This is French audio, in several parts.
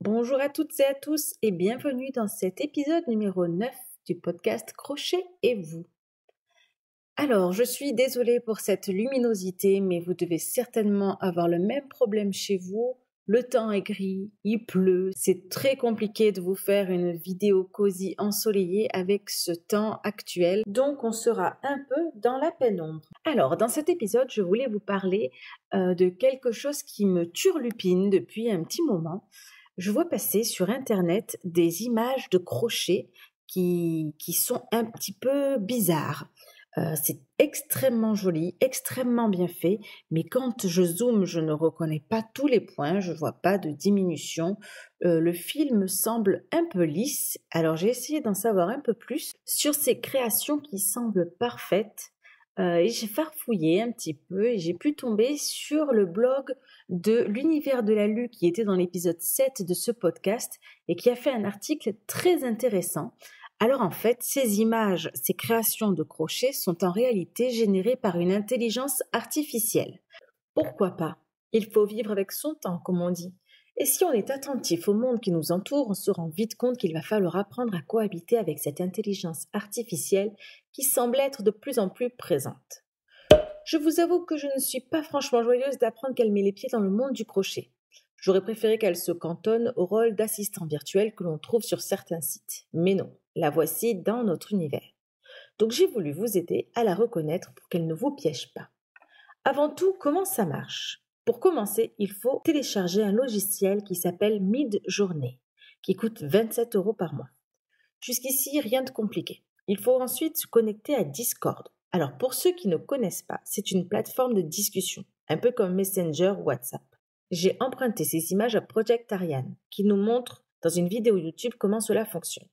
Bonjour à toutes et à tous et bienvenue dans cet épisode numéro 9 du podcast Crochet et vous. Alors, je suis désolée pour cette luminosité, mais vous devez certainement avoir le même problème chez vous. Le temps est gris, il pleut, c'est très compliqué de vous faire une vidéo cosy ensoleillée avec ce temps actuel, donc on sera un peu dans la pénombre. Alors, dans cet épisode, je voulais vous parler de quelque chose qui me turlupine depuis un petit moment. Je vois passer sur Internet des images de crochets qui sont un petit peu bizarres. C'est extrêmement joli, extrêmement bien fait, mais quand je zoome, je ne reconnais pas tous les points, je ne vois pas de diminution. Le fil me semble un peu lisse, alors j'ai essayé d'en savoir un peu plus sur ces créations qui semblent parfaites. Et j'ai farfouillé un petit peu et j'ai pu tomber sur le blog de l'univers de la Lue qui était dans l'épisode 7 de ce podcast et qui a fait un article très intéressant. Alors en fait, ces images, ces créations de crochets sont en réalité générées par une intelligence artificielle. Pourquoi pas? Il faut vivre avec son temps, comme on dit. Et si on est attentif au monde qui nous entoure, on se rend vite compte qu'il va falloir apprendre à cohabiter avec cette intelligence artificielle qui semble être de plus en plus présente. Je vous avoue que je ne suis pas franchement joyeuse d'apprendre qu'elle met les pieds dans le monde du crochet. J'aurais préféré qu'elle se cantonne au rôle d'assistant virtuel que l'on trouve sur certains sites. Mais non, la voici dans notre univers. Donc j'ai voulu vous aider à la reconnaître pour qu'elle ne vous piège pas. Avant tout, comment ça marche? Pour commencer, il faut télécharger un logiciel qui s'appelle Midjourney, qui coûte 27 € par mois. Jusqu'ici, rien de compliqué. Il faut ensuite se connecter à Discord. Alors pour ceux qui ne connaissent pas, c'est une plateforme de discussion, un peu comme Messenger ou WhatsApp. J'ai emprunté ces images à Project Ariane, qui nous montre dans une vidéo YouTube comment cela fonctionne.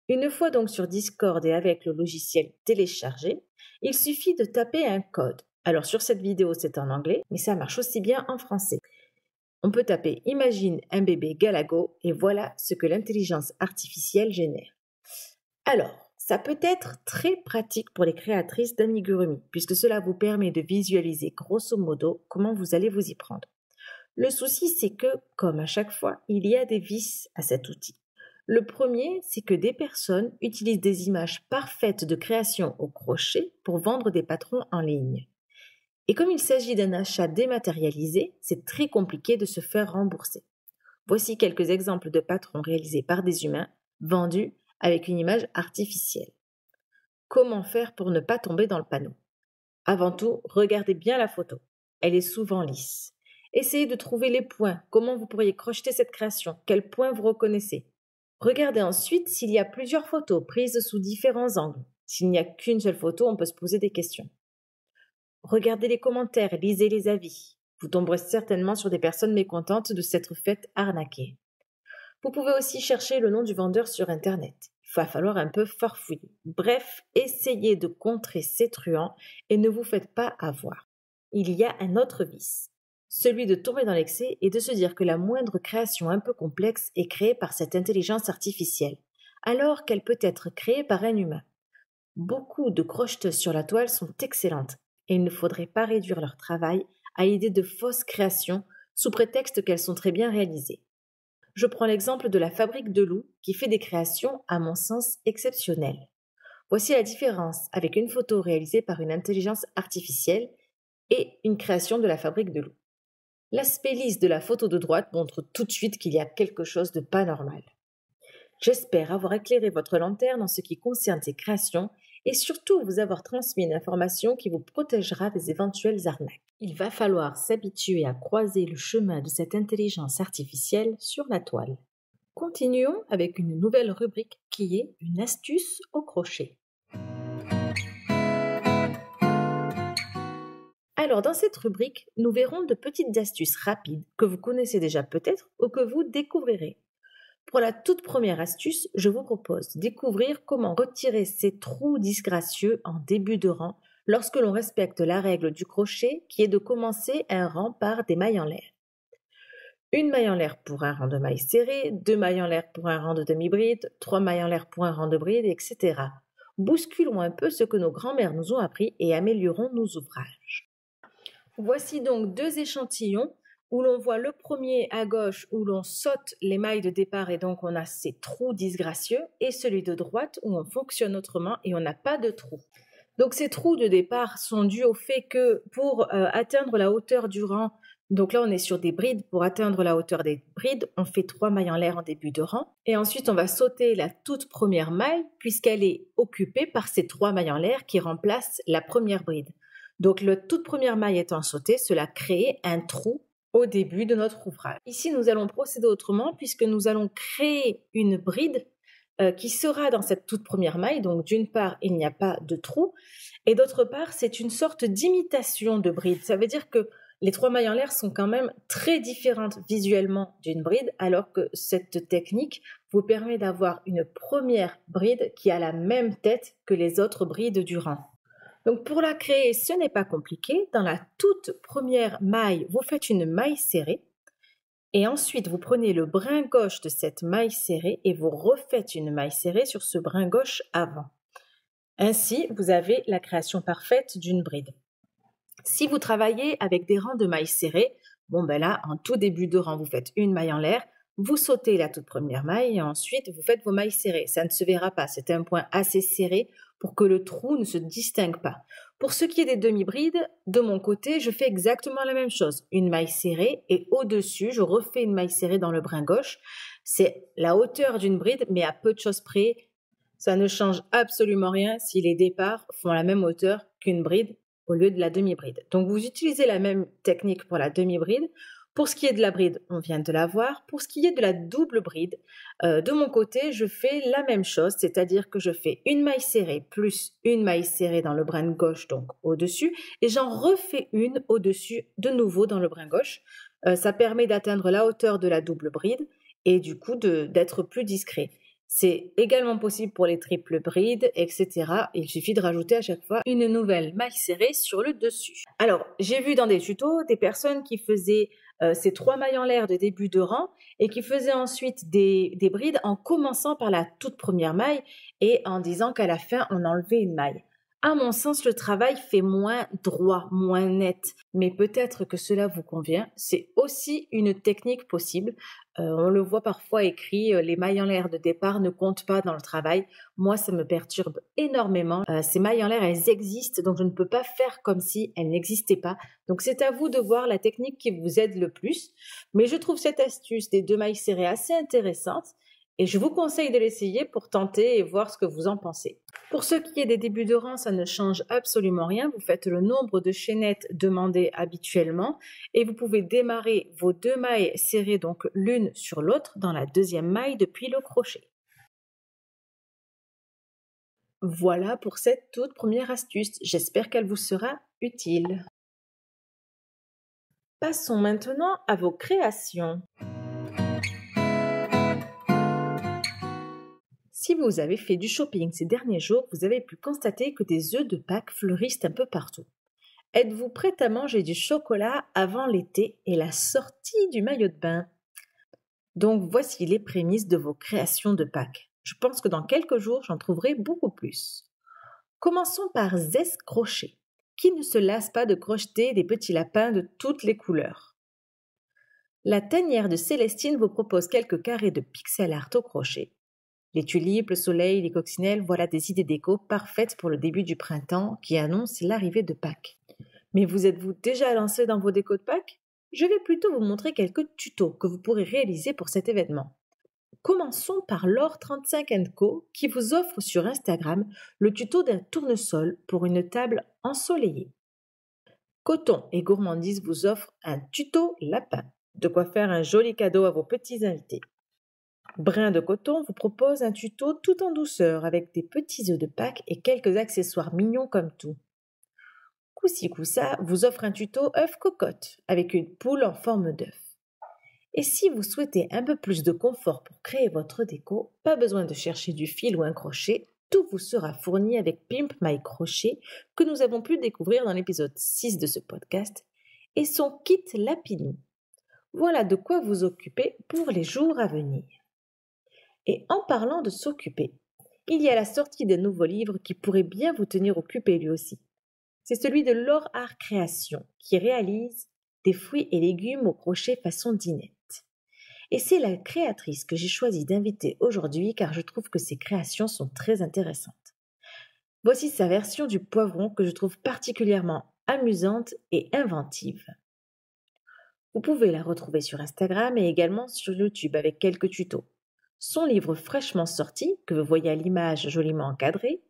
Une fois donc sur Discord et avec le logiciel téléchargé, il suffit de taper un code. Alors sur cette vidéo c'est en anglais, mais ça marche aussi bien en français. On peut taper « Imagine un bébé Galago » et voilà ce que l'intelligence artificielle génère. Alors, ça peut être très pratique pour les créatrices d'amigurumi, puisque cela vous permet de visualiser grosso modo comment vous allez vous y prendre. Le souci, c'est que, comme à chaque fois, il y a des vices à cet outil. Le premier, c'est que des personnes utilisent des images parfaites de création au crochet pour vendre des patrons en ligne. Et comme il s'agit d'un achat dématérialisé, c'est très compliqué de se faire rembourser. Voici quelques exemples de patrons réalisés par des humains, vendus avec une image artificielle. Comment faire pour ne pas tomber dans le panneau? Avant tout, regardez bien la photo. Elle est souvent lisse. Essayez de trouver les points. Comment vous pourriez crocheter cette création? Quels points vous reconnaissez? Regardez ensuite s'il y a plusieurs photos prises sous différents angles. S'il n'y a qu'une seule photo, on peut se poser des questions. Regardez les commentaires et lisez les avis. Vous tomberez certainement sur des personnes mécontentes de s'être faites arnaquer. Vous pouvez aussi chercher le nom du vendeur sur Internet. Il va falloir un peu farfouiller. Bref, essayez de contrer ces truands et ne vous faites pas avoir. Il y a un autre vice, celui de tomber dans l'excès et de se dire que la moindre création un peu complexe est créée par cette intelligence artificielle, alors qu'elle peut être créée par un humain. Beaucoup de crocheteuses sur la toile sont excellentes et il ne faudrait pas réduire leur travail à l'idée de fausses créations sous prétexte qu'elles sont très bien réalisées. Je prends l'exemple de la Fabrique de Loup qui fait des créations à mon sens exceptionnelles. Voici la différence avec une photo réalisée par une intelligence artificielle et une création de la Fabrique de Loup. L'aspect lisse de la photo de droite montre tout de suite qu'il y a quelque chose de pas normal. J'espère avoir éclairé votre lanterne en ce qui concerne ces créations et surtout vous avoir transmis une information qui vous protégera des éventuelles arnaques. Il va falloir s'habituer à croiser le chemin de cette intelligence artificielle sur la toile. Continuons avec une nouvelle rubrique qui est une astuce au crochet. Alors dans cette rubrique, nous verrons de petites astuces rapides que vous connaissez déjà peut-être ou que vous découvrirez. Pour la toute première astuce, je vous propose de découvrir comment retirer ces trous disgracieux en début de rang lorsque l'on respecte la règle du crochet qui est de commencer un rang par des mailles en l'air. Une maille en l'air pour un rang de mailles serrées, 2 mailles en l'air pour un rang de demi-bride, 3 mailles en l'air pour un rang de bride, etc. Bousculons un peu ce que nos grands-mères nous ont appris et améliorons nos ouvrages. Voici donc 2 échantillons où l'on voit le premier à gauche où l'on saute les mailles de départ et donc on a ces trous disgracieux, et celui de droite où on fonctionne autrement et on n'a pas de trous. Donc ces trous de départ sont dus au fait que pour atteindre la hauteur du rang, donc là on est sur des brides, pour atteindre la hauteur des brides, on fait 3 mailles en l'air en début de rang, et ensuite on va sauter la toute première maille puisqu'elle est occupée par ces 3 mailles en l'air qui remplacent la première bride. Donc la toute première maille étant sautée, cela crée un trou au début de notre ouvrage. Ici nous allons procéder autrement puisque nous allons créer une bride qui sera dans cette toute première maille. Donc d'une part, il n'y a pas de trou, et d'autre part, c'est une sorte d'imitation de bride. Ça veut dire que les 3 mailles en l'air sont quand même très différentes visuellement d'une bride, alors que cette technique vous permet d'avoir une première bride qui a la même tête que les autres brides du rang. Donc pour la créer, ce n'est pas compliqué. Dans la toute première maille, vous faites une maille serrée. Et ensuite, vous prenez le brin gauche de cette maille serrée et vous refaites une maille serrée sur ce brin gauche avant. Ainsi, vous avez la création parfaite d'une bride. Si vous travaillez avec des rangs de mailles serrées, là, en tout début de rang, vous faites une maille en l'air, vous sautez la toute première maille et ensuite, vous faites vos mailles serrées. Ça ne se verra pas, c'est un point assez serré pour que le trou ne se distingue pas. Pour ce qui est des demi-brides, de mon côté, je fais exactement la même chose. Une maille serrée et au-dessus, je refais une maille serrée dans le brin gauche. C'est la hauteur d'une bride, mais à peu de choses près. Ça ne change absolument rien si les départs font la même hauteur qu'une bride au lieu de la demi-bride. Donc vous utilisez la même technique pour la demi-bride. Pour ce qui est de la bride, on vient de la voir. Pour ce qui est de la double bride, de mon côté, je fais la même chose, c'est-à-dire que je fais une maille serrée plus une maille serrée dans le brin gauche, donc au-dessus, et j'en refais une au-dessus de nouveau dans le brin gauche. Ça permet d'atteindre la hauteur de la double bride et du coup d'être plus discret. C'est également possible pour les triples brides, etc. Il suffit de rajouter à chaque fois une nouvelle maille serrée sur le dessus. Alors, j'ai vu dans des tutos des personnes qui faisaient ces 3 mailles en l'air de début de rang et qui faisaient ensuite des brides en commençant par la toute première maille et en disant qu'à la fin, on enlevait une maille. À mon sens, le travail fait moins droit, moins net, mais peut-être que cela vous convient. C'est aussi une technique possible. On le voit parfois écrit, les mailles en l'air de départ ne comptent pas dans le travail. Moi, ça me perturbe énormément. Ces mailles en l'air, elles existent, donc je ne peux pas faire comme si elles n'existaient pas. Donc c'est à vous de voir la technique qui vous aide le plus. Mais je trouve cette astuce des 2 mailles serrées assez intéressante. Et je vous conseille de l'essayer pour tenter et voir ce que vous en pensez. Pour ce qui est des débuts de rang, ça ne change absolument rien. Vous faites le nombre de chaînettes demandées habituellement et vous pouvez démarrer vos 2 mailles serrées donc l'une sur l'autre dans la deuxième maille depuis le crochet. Voilà pour cette toute première astuce. J'espère qu'elle vous sera utile. Passons maintenant à vos créations. Si vous avez fait du shopping ces derniers jours, vous avez pu constater que des œufs de Pâques fleurissent un peu partout. Êtes-vous prête à manger du chocolat avant l'été et la sortie du maillot de bain? Donc voici les prémices de vos créations de Pâques. Je pense que dans quelques jours, j'en trouverai beaucoup plus. Commençons par Zest Crochet, qui ne se lasse pas de crocheter des petits lapins de toutes les couleurs. La tanière de Célestine vous propose quelques carrés de pixel art au crochet. Les tulipes, le soleil, les coccinelles, voilà des idées déco parfaites pour le début du printemps qui annonce l'arrivée de Pâques. Mais vous êtes-vous déjà lancé dans vos décos de Pâques? Je vais plutôt vous montrer quelques tutos que vous pourrez réaliser pour cet événement. Commençons par Laure35 & Co qui vous offre sur Instagram le tuto d'un tournesol pour une table ensoleillée. Coton et Gourmandise vous offrent un tuto lapin, de quoi faire un joli cadeau à vos petits invités. Brin de Coton vous propose un tuto tout en douceur avec des petits œufs de Pâques et quelques accessoires mignons comme tout. Coussi Coussa vous offre un tuto œuf cocotte avec une poule en forme d'œuf. Et si vous souhaitez un peu plus de confort pour créer votre déco, pas besoin de chercher du fil ou un crochet, tout vous sera fourni avec Pimp My Crochet que nous avons pu découvrir dans l'épisode 6 de ce podcast et son kit Lapinou. Voilà de quoi vous occuper pour les jours à venir. Et en parlant de s'occuper, il y a la sortie d'un nouveau livre qui pourrait bien vous tenir occupé lui aussi. C'est celui de Laure Art Création qui réalise des fruits et légumes au crochet façon dinette. Et c'est la créatrice que j'ai choisi d'inviter aujourd'hui car je trouve que ses créations sont très intéressantes. Voici sa version du poivron que je trouve particulièrement amusante et inventive. Vous pouvez la retrouver sur Instagram et également sur YouTube avec quelques tutos. Son livre fraîchement sorti, que vous voyez à l'image joliment encadré,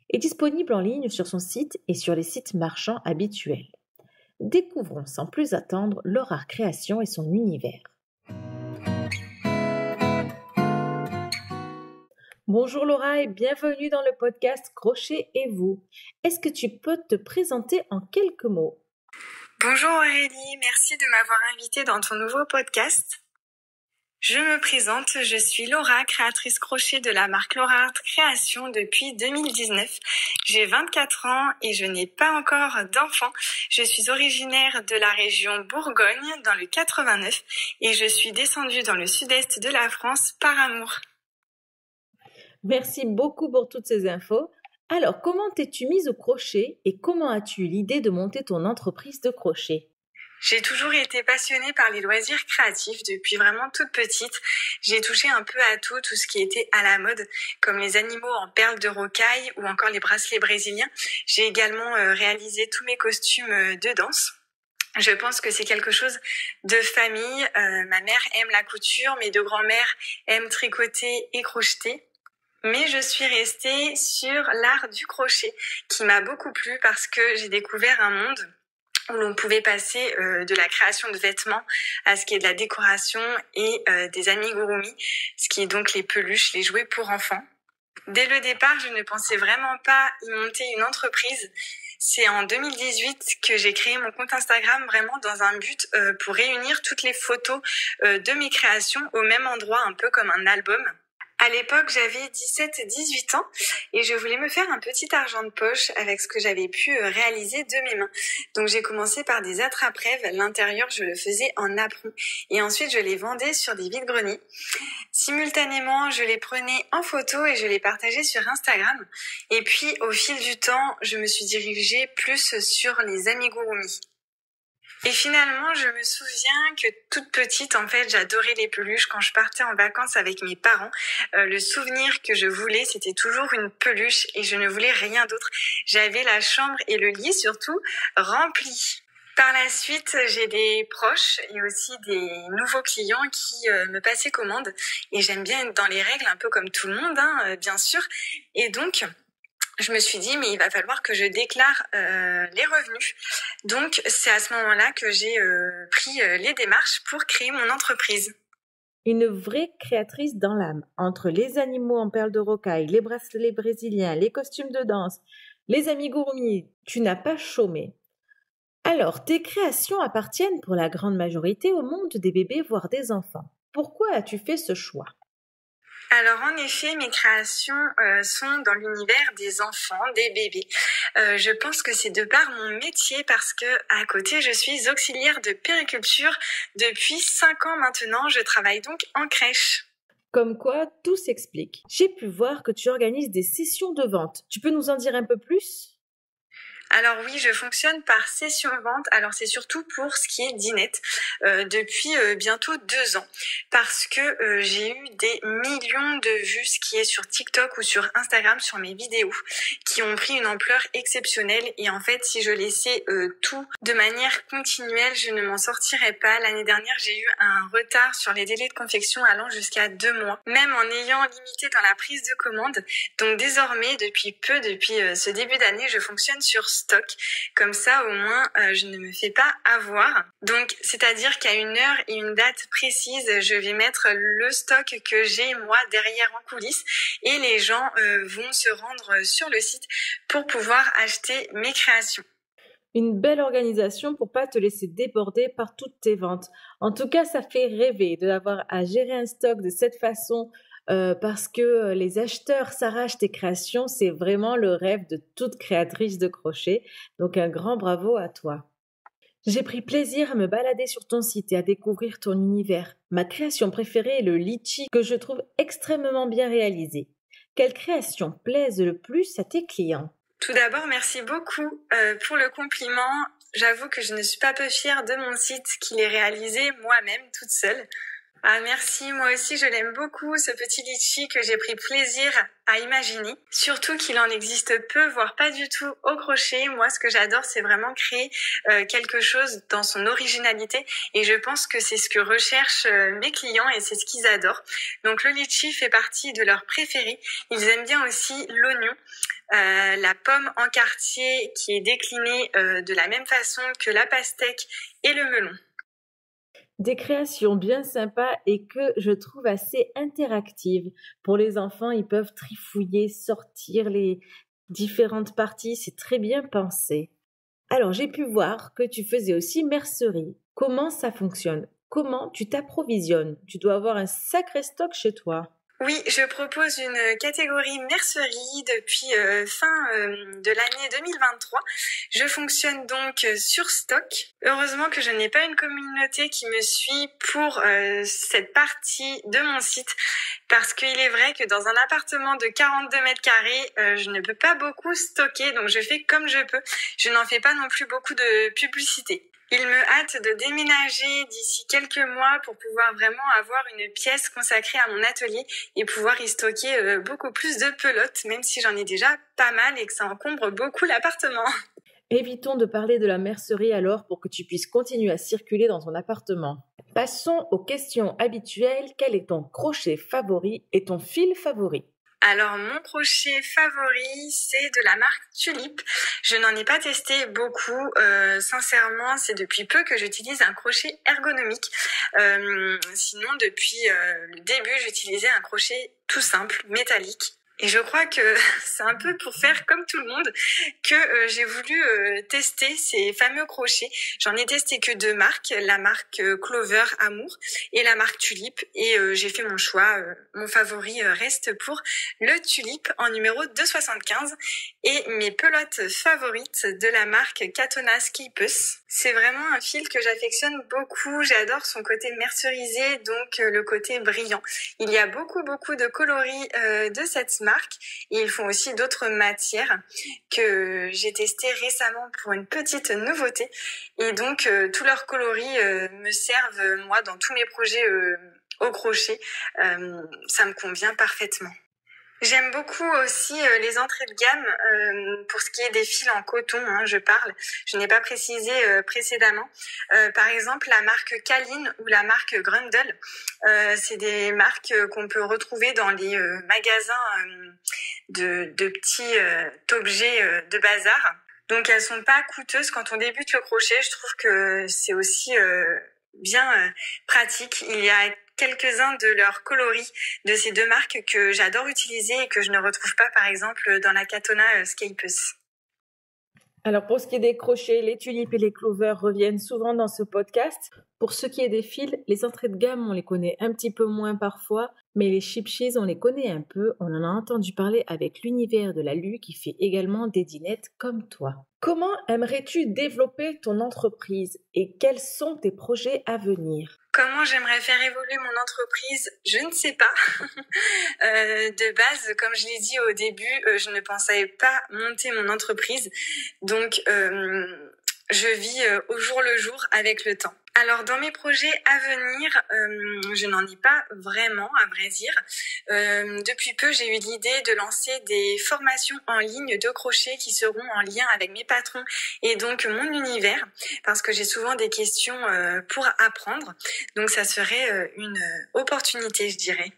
est disponible en ligne sur son site et sur les sites marchands habituels. Découvrons sans plus attendre Laura Création et son univers. Bonjour Laura et bienvenue dans le podcast Crochet et vous. Est-ce que tu peux te présenter en quelques mots? Bonjour Aurélie, merci de m'avoir invitée dans ton nouveau podcast. Je me présente, je suis Laura, créatrice crochet de la marque Laura Art Création depuis 2019. J'ai 24 ans et je n'ai pas encore d'enfant. Je suis originaire de la région Bourgogne dans le 89 et je suis descendue dans le sud-est de la France par amour. Merci beaucoup pour toutes ces infos. Alors, comment t'es-tu mise au crochet et comment as-tu eu l'idée de monter ton entreprise de crochet? J'ai toujours été passionnée par les loisirs créatifs depuis vraiment toute petite. J'ai touché un peu à tout ce qui était à la mode, comme les animaux en perles de rocaille ou encore les bracelets brésiliens. J'ai également réalisé tous mes costumes de danse. Je pense que c'est quelque chose de famille. Ma mère aime la couture, mes deux grands-mères aiment tricoter et crocheter. Mais je suis restée sur l'art du crochet qui m'a beaucoup plu parce que j'ai découvert un monde où l'on pouvait passer de la création de vêtements à ce qui est de la décoration et des amigurumi, ce qui est donc les peluches, les jouets pour enfants. Dès le départ, je ne pensais vraiment pas y monter une entreprise. C'est en 2018 que j'ai créé mon compte Instagram vraiment dans un but pour réunir toutes les photos de mes créations au même endroit, un peu comme un album. À l'époque, j'avais 17-18 ans et je voulais me faire un petit argent de poche avec ce que j'avais pu réaliser de mes mains. Donc j'ai commencé par des attrape-rêves. L'intérieur, je le faisais en apron et ensuite je les vendais sur des vide-greniers. Simultanément, je les prenais en photo et je les partageais sur Instagram. Et puis, au fil du temps, je me suis dirigée plus sur les amigurumi. Et finalement, je me souviens que toute petite, en fait, j'adorais les peluches. Quand je partais en vacances avec mes parents, le souvenir que je voulais, c'était toujours une peluche et je ne voulais rien d'autre. J'avais la chambre et le lit surtout remplis. Par la suite, j'ai des proches et aussi des nouveaux clients qui me passaient commande. Et j'aime bien être dans les règles, un peu comme tout le monde, bien sûr. Et donc, je me suis dit, mais il va falloir que je déclare les revenus. Donc, c'est à ce moment-là que j'ai pris les démarches pour créer mon entreprise. Une vraie créatrice dans l'âme, entre les animaux en perles de rocaille, les bracelets brésiliens, les costumes de danse, les amigurumi, tu n'as pas chômé. Alors, tes créations appartiennent pour la grande majorité au monde des bébés, voire des enfants. Pourquoi as-tu fait ce choix ? Alors en effet, mes créations sont dans l'univers des enfants, des bébés. Je pense que c'est de par mon métier parce que à côté, je suis auxiliaire de puériculture depuis 5 ans maintenant. Je travaille donc en crèche. Comme quoi, tout s'explique. J'ai pu voir que tu organises des sessions de vente. Tu peux nous en dire un peu plus ? Alors oui, je fonctionne par session-vente. Alors c'est surtout pour ce qui est dinette depuis bientôt 2 ans parce que j'ai eu des millions de vues, ce qui est sur TikTok ou sur Instagram sur mes vidéos qui ont pris une ampleur exceptionnelle et en fait si je laissais tout de manière continuelle, je ne m'en sortirais pas. L'année dernière, j'ai eu un retard sur les délais de confection allant jusqu'à 2 mois, même en ayant limité dans la prise de commande. Donc désormais, depuis ce début d'année, je fonctionne sur stock. Comme ça, au moins, je ne me fais pas avoir. Donc, c'est-à-dire qu'à une heure et une date précise, je vais mettre le stock que j'ai, moi, derrière en coulisses. Et les gens vont se rendre sur le site pour pouvoir acheter mes créations. Une belle organisation pour pas te laisser déborder par toutes tes ventes. En tout cas, ça fait rêver d'avoir à gérer un stock de cette façon parce que les acheteurs s'arrachent tes créations. C'est vraiment le rêve de toute créatrice de crochet. Donc un grand bravo à toi. J'ai pris plaisir à me balader sur ton site et à découvrir ton univers. Ma création préférée est le litchi que je trouve extrêmement bien réalisé. Quelle création plaise le plus à tes clients ? Tout d'abord, merci beaucoup pour le compliment. j'avoue que je ne suis pas peu fière de mon site qu'il ait réalisé moi-même toute seule. Ah merci, moi aussi je l'aime beaucoup, ce petit litchi que j'ai pris plaisir à imaginer. Surtout qu'il en existe peu, voire pas du tout au crochet. Moi ce que j'adore c'est vraiment créer quelque chose dans son originalité et je pense que c'est ce que recherchent mes clients et c'est ce qu'ils adorent. Donc le litchi fait partie de leurs préférés. Ils aiment bien aussi l'oignon. La pomme en quartier qui est déclinée de la même façon que la pastèque et le melon. Des créations bien sympas et que je trouve assez interactives. Pour les enfants, ils peuvent trifouiller, sortir les différentes parties, c'est très bien pensé. Alors, j'ai pu voir que tu faisais aussi mercerie. Comment ça fonctionne? Comment tu t'approvisionnes? Tu dois avoir un sacré stock chez toi. Oui, je propose une catégorie mercerie depuis fin de l'année 2023. Je fonctionne donc sur stock. Heureusement que je n'ai pas une communauté qui me suit pour cette partie de mon site parce qu'il est vrai que dans un appartement de 42 mètres carrés, je ne peux pas beaucoup stocker, donc je fais comme je peux. Je n'en fais pas non plus beaucoup de publicité. Il me hâte de déménager d'ici quelques mois pour pouvoir vraiment avoir une pièce consacrée à mon atelier et pouvoir y stocker beaucoup plus de pelotes, même si j'en ai déjà pas mal et que ça encombre beaucoup l'appartement. Évitons de parler de la mercerie alors pour que tu puisses continuer à circuler dans ton appartement. Passons aux questions habituelles. Quel est ton crochet favori et ton fil favori? Alors mon crochet favori c'est de la marque Tulip. Je n'en ai pas testé beaucoup, sincèrement c'est depuis peu que j'utilise un crochet ergonomique. Sinon depuis le début j'utilisais un crochet tout simple, métallique. Et je crois que c'est un peu pour faire comme tout le monde que j'ai voulu tester ces fameux crochets. J'en ai testé que 2 marques, la marque Clover Amour et la marque Tulip. Et j'ai fait mon choix. Mon favori reste pour le Tulip en numéro 275. Et mes pelotes favorites de la marque Katona Skipus. C'est vraiment un fil que j'affectionne beaucoup. J'adore son côté mercerisé, donc le côté brillant. Il y a beaucoup de coloris de cette marque et ils font aussi d'autres matières que j'ai testées récemment pour une petite nouveauté et donc tous leurs coloris me servent moi dans tous mes projets au crochet. Ça me convient parfaitement. J'aime beaucoup aussi les entrées de gamme pour ce qui est des fils en coton, je parle. Je n'ai pas précisé précédemment. Par exemple, la marque Kaline ou la marque Grundle, c'est des marques qu'on peut retrouver dans les magasins de petits objets de bazar. Donc elles sont pas coûteuses quand on débute le crochet. Je trouve que c'est aussi bien pratique. Il y a quelques-uns de leurs coloris de ces 2 marques que j'adore utiliser et que je ne retrouve pas par exemple dans la Katona Skipus. Alors pour ce qui est des crochets, les tulipes et les clovers reviennent souvent dans ce podcast. Pour ce qui est des fils, les entrées de gamme, on les connaît un petit peu moins parfois, mais les chip cheese, on les connaît un peu. On en a entendu parler avec l'univers de la Lue qui fait également des dinettes comme toi. Comment aimerais-tu développer ton entreprise et quels sont tes projets à venir? Comment j'aimerais faire évoluer mon entreprise, je ne sais pas. De base, comme je l'ai dit au début, je ne pensais pas monter mon entreprise. Donc, je vis au jour le jour avec le temps. Alors dans mes projets à venir, je n'en ai pas vraiment à vrai dire. Depuis peu, j'ai eu l'idée de lancer des formations en ligne de crochet qui seront en lien avec mes patrons et donc mon univers parce que j'ai souvent des questions pour apprendre. Donc ça serait une opportunité, je dirais.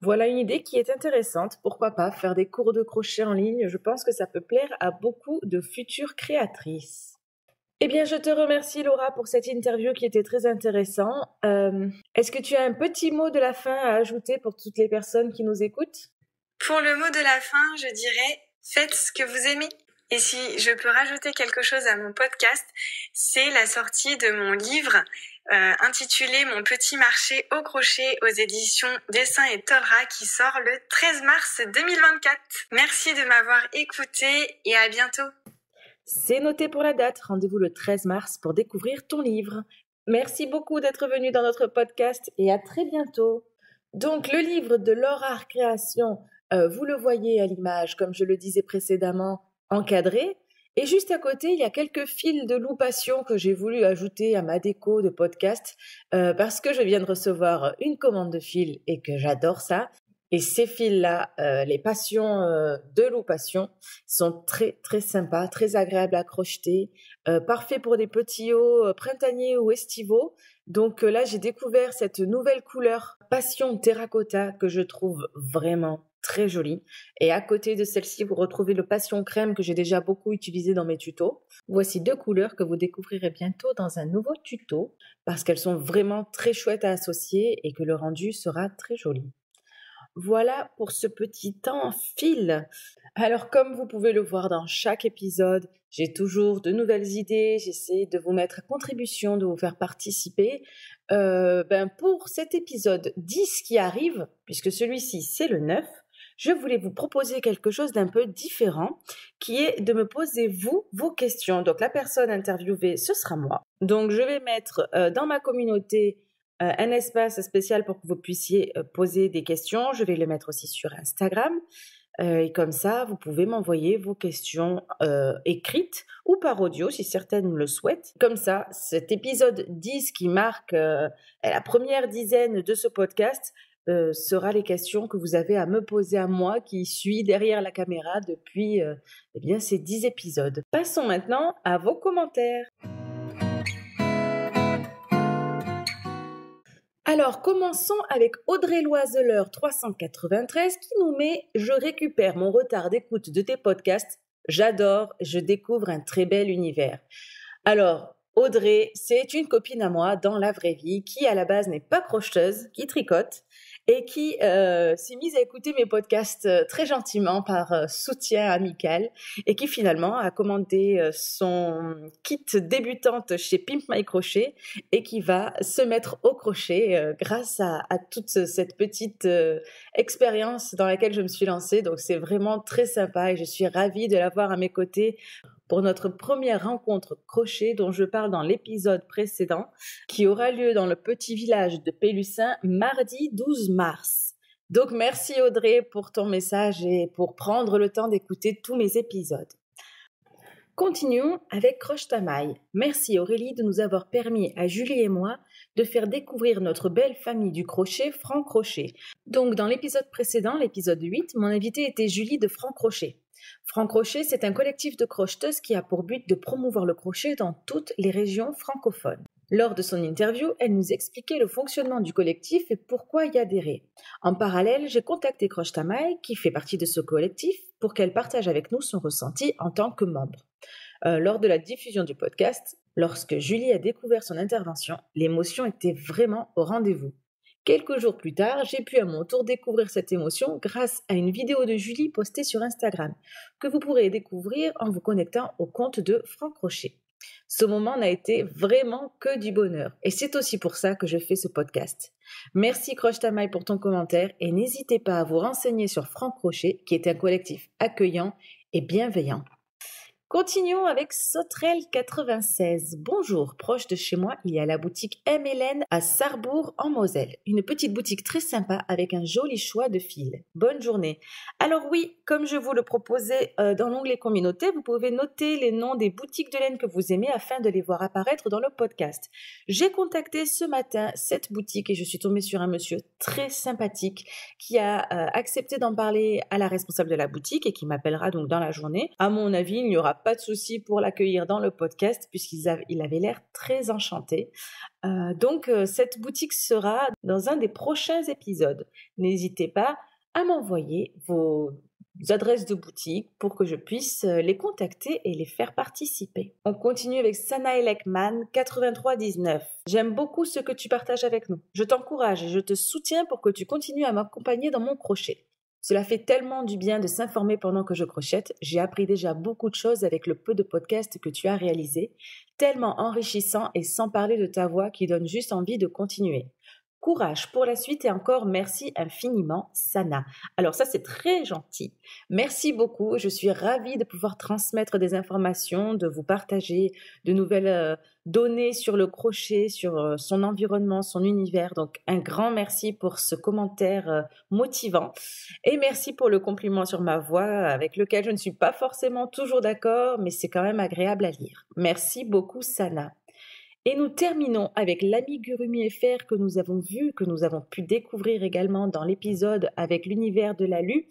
Voilà une idée qui est intéressante. Pourquoi pas faire des cours de crochet en ligne? Je pense que ça peut plaire à beaucoup de futures créatrices. Eh bien, je te remercie Laura pour cette interview qui était très intéressante. Est-ce que tu as un petit mot de la fin à ajouter pour toutes les personnes qui nous écoutent? Pour le mot de la fin, je dirais faites ce que vous aimez. Et si je peux rajouter quelque chose à mon podcast, c'est la sortie de mon livre intitulé Mon petit marché au crochet aux éditions Dessin et Torra qui sort le 13 mars 2024. Merci de m'avoir écouté et à bientôt. C'est noté pour la date. Rendez-vous le 13 mars pour découvrir ton livre. Merci beaucoup d'être venu dans notre podcast et à très bientôt. Donc, le livre de Laura Création, vous le voyez à l'image, comme je le disais précédemment, encadré. Et juste à côté, il y a quelques fils de loup passion que j'ai voulu ajouter à ma déco de podcast parce que je viens de recevoir une commande de fils et que j'adore ça. Et ces fils-là, les passions de loup passion, sont très très sympas, très agréables à crocheter, parfaits pour des petits hauts printaniers ou estivaux. Donc là, j'ai découvert cette nouvelle couleur passion terracotta que je trouve vraiment très jolie. Et à côté de celle-ci, vous retrouvez le passion crème que j'ai déjà beaucoup utilisé dans mes tutos. Voici 2 couleurs que vous découvrirez bientôt dans un nouveau tuto parce qu'elles sont vraiment très chouettes à associer et que le rendu sera très joli. Voilà pour ce petit temps en fil. Alors comme vous pouvez le voir dans chaque épisode, j'ai toujours de nouvelles idées, j'essaie de vous mettre à contribution, de vous faire participer. Pour cet épisode 10 qui arrive, puisque celui-ci c'est le 9, je voulais vous proposer quelque chose d'un peu différent, qui est de me poser vos questions. Donc la personne interviewée, ce sera moi. Donc je vais mettre dans ma communauté un espace spécial pour que vous puissiez poser des questions. Je vais le mettre aussi sur Instagram. Et comme ça, vous pouvez m'envoyer vos questions écrites ou par audio si certaines le souhaitent. Comme ça, cet épisode 10 qui marque la première dizaine de ce podcast sera les questions que vous avez à me poser à moi qui suis derrière la caméra depuis ces 10 épisodes. Passons maintenant à vos commentaires. Alors, commençons avec Audrey Loiseleur 393 qui nous met « Je récupère mon retard d'écoute de tes podcasts. J'adore, je découvre un très bel univers. » Alors, Audrey, c'est une copine à moi dans la vraie vie qui, à la base, n'est pas crocheteuse, qui tricote et qui s'est mise à écouter mes podcasts très gentiment par soutien amical et qui finalement a commandé son kit débutante chez Pimp My Crochet et qui va se mettre au crochet grâce à toute cette petite expérience dans laquelle je me suis lancée. Donc c'est vraiment très sympa et je suis ravie de l'avoir à mes côtés pour notre première rencontre crochet dont je parle dans l'épisode précédent, qui aura lieu dans le petit village de Pélussin mardi 12 mars. Donc merci Audrey pour ton message et pour prendre le temps d'écouter tous mes épisodes. Continuons avec Croche ta maille. Merci Aurélie de nous avoir permis à Julie et moi de faire découvrir notre belle famille du crochet Franc Crochet. Donc dans l'épisode précédent, l'épisode 8, mon invitée était Julie de Franc Crochet. Franc Crochet, c'est un collectif de crocheteuses qui a pour but de promouvoir le crochet dans toutes les régions francophones. Lors de son interview, elle nous expliquait le fonctionnement du collectif et pourquoi y adhérer. En parallèle, j'ai contacté Croche ta maille, qui fait partie de ce collectif, pour qu'elle partage avec nous son ressenti en tant que membre. Lors de la diffusion du podcast, lorsque Julie a découvert son intervention, l'émotion était vraiment au rendez-vous. Quelques jours plus tard, j'ai pu à mon tour découvrir cette émotion grâce à une vidéo de Julie postée sur Instagram, que vous pourrez découvrir en vous connectant au compte de Franc Crochet. Ce moment n'a été vraiment que du bonheur, et c'est aussi pour ça que je fais ce podcast. Merci Croche ta maille pour ton commentaire, et n'hésitez pas à vous renseigner sur Franc Crochet, qui est un collectif accueillant et bienveillant. Continuons avec Sauterelle96. Bonjour, proche de chez moi, il y a la boutique M. à Sarrebourg en Moselle. Une petite boutique très sympa avec un joli choix de fils. Bonne journée. Alors oui, comme je vous le proposais dans l'onglet communauté, vous pouvez noter les noms des boutiques de laine que vous aimez afin de les voir apparaître dans le podcast. J'ai contacté ce matin cette boutique et je suis tombée sur un monsieur très sympathique qui a accepté d'en parler à la responsable de la boutique et qui m'appellera donc dans la journée. À mon avis, il n'y aura pas de souci pour l'accueillir dans le podcast puisqu'il avait l'air très enchanté. Donc cette boutique sera dans un des prochains épisodes. N'hésitez pas à m'envoyer vos adresses de boutique pour que je puisse les contacter et les faire participer. On continue avec Sanae Lekman 8319. J'aime beaucoup ce que tu partages avec nous. Je t'encourage et je te soutiens pour que tu continues à m'accompagner dans mon crochet. Cela fait tellement du bien de s'informer pendant que je crochette. J'ai appris déjà beaucoup de choses avec le peu de podcasts que tu as réalisés, tellement enrichissant et sans parler de ta voix qui donne juste envie de continuer. Courage pour la suite et encore merci infiniment, Sana. Alors ça, c'est très gentil. Merci beaucoup. Je suis ravie de pouvoir transmettre des informations, de vous partager de nouvelles données sur le crochet, sur son environnement, son univers. Donc, un grand merci pour ce commentaire motivant. Et merci pour le compliment sur ma voix, avec lequel je ne suis pas forcément toujours d'accord, mais c'est quand même agréable à lire. Merci beaucoup, Sana. Et nous terminons avec l'amigurumi FR que nous avons vu, que nous avons pu découvrir également dans l'épisode avec l'univers de la Lue,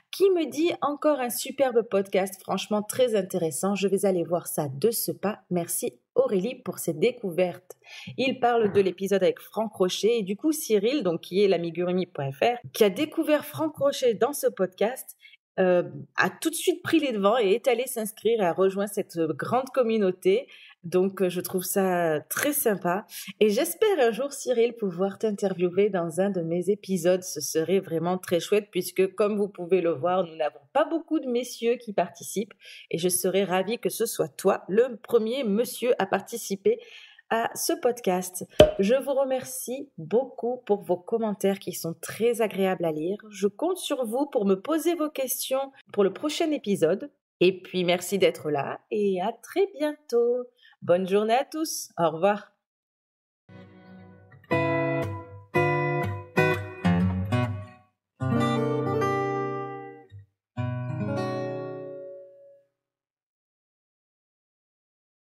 qui me dit encore un superbe podcast, franchement très intéressant. Je vais aller voir ça de ce pas. Merci Aurélie pour cette découverte. Il parle de l'épisode avec Franck Rocher et du coup Cyril, donc qui est l'amigurumi.fr, qui a découvert Franck Rocher dans ce podcast, a tout de suite pris les devants et est allé s'inscrire et a rejoint cette grande communauté. Donc, je trouve ça très sympa. Et j'espère un jour, Cyril, pouvoir t'interviewer dans un de mes épisodes. Ce serait vraiment très chouette puisque, comme vous pouvez le voir, nous n'avons pas beaucoup de messieurs qui participent. Et je serais ravie que ce soit toi, le premier monsieur à participer à ce podcast. Je vous remercie beaucoup pour vos commentaires qui sont très agréables à lire. Je compte sur vous pour me poser vos questions pour le prochain épisode. Et puis, merci d'être là et à très bientôt. Bonne journée à tous. Au revoir.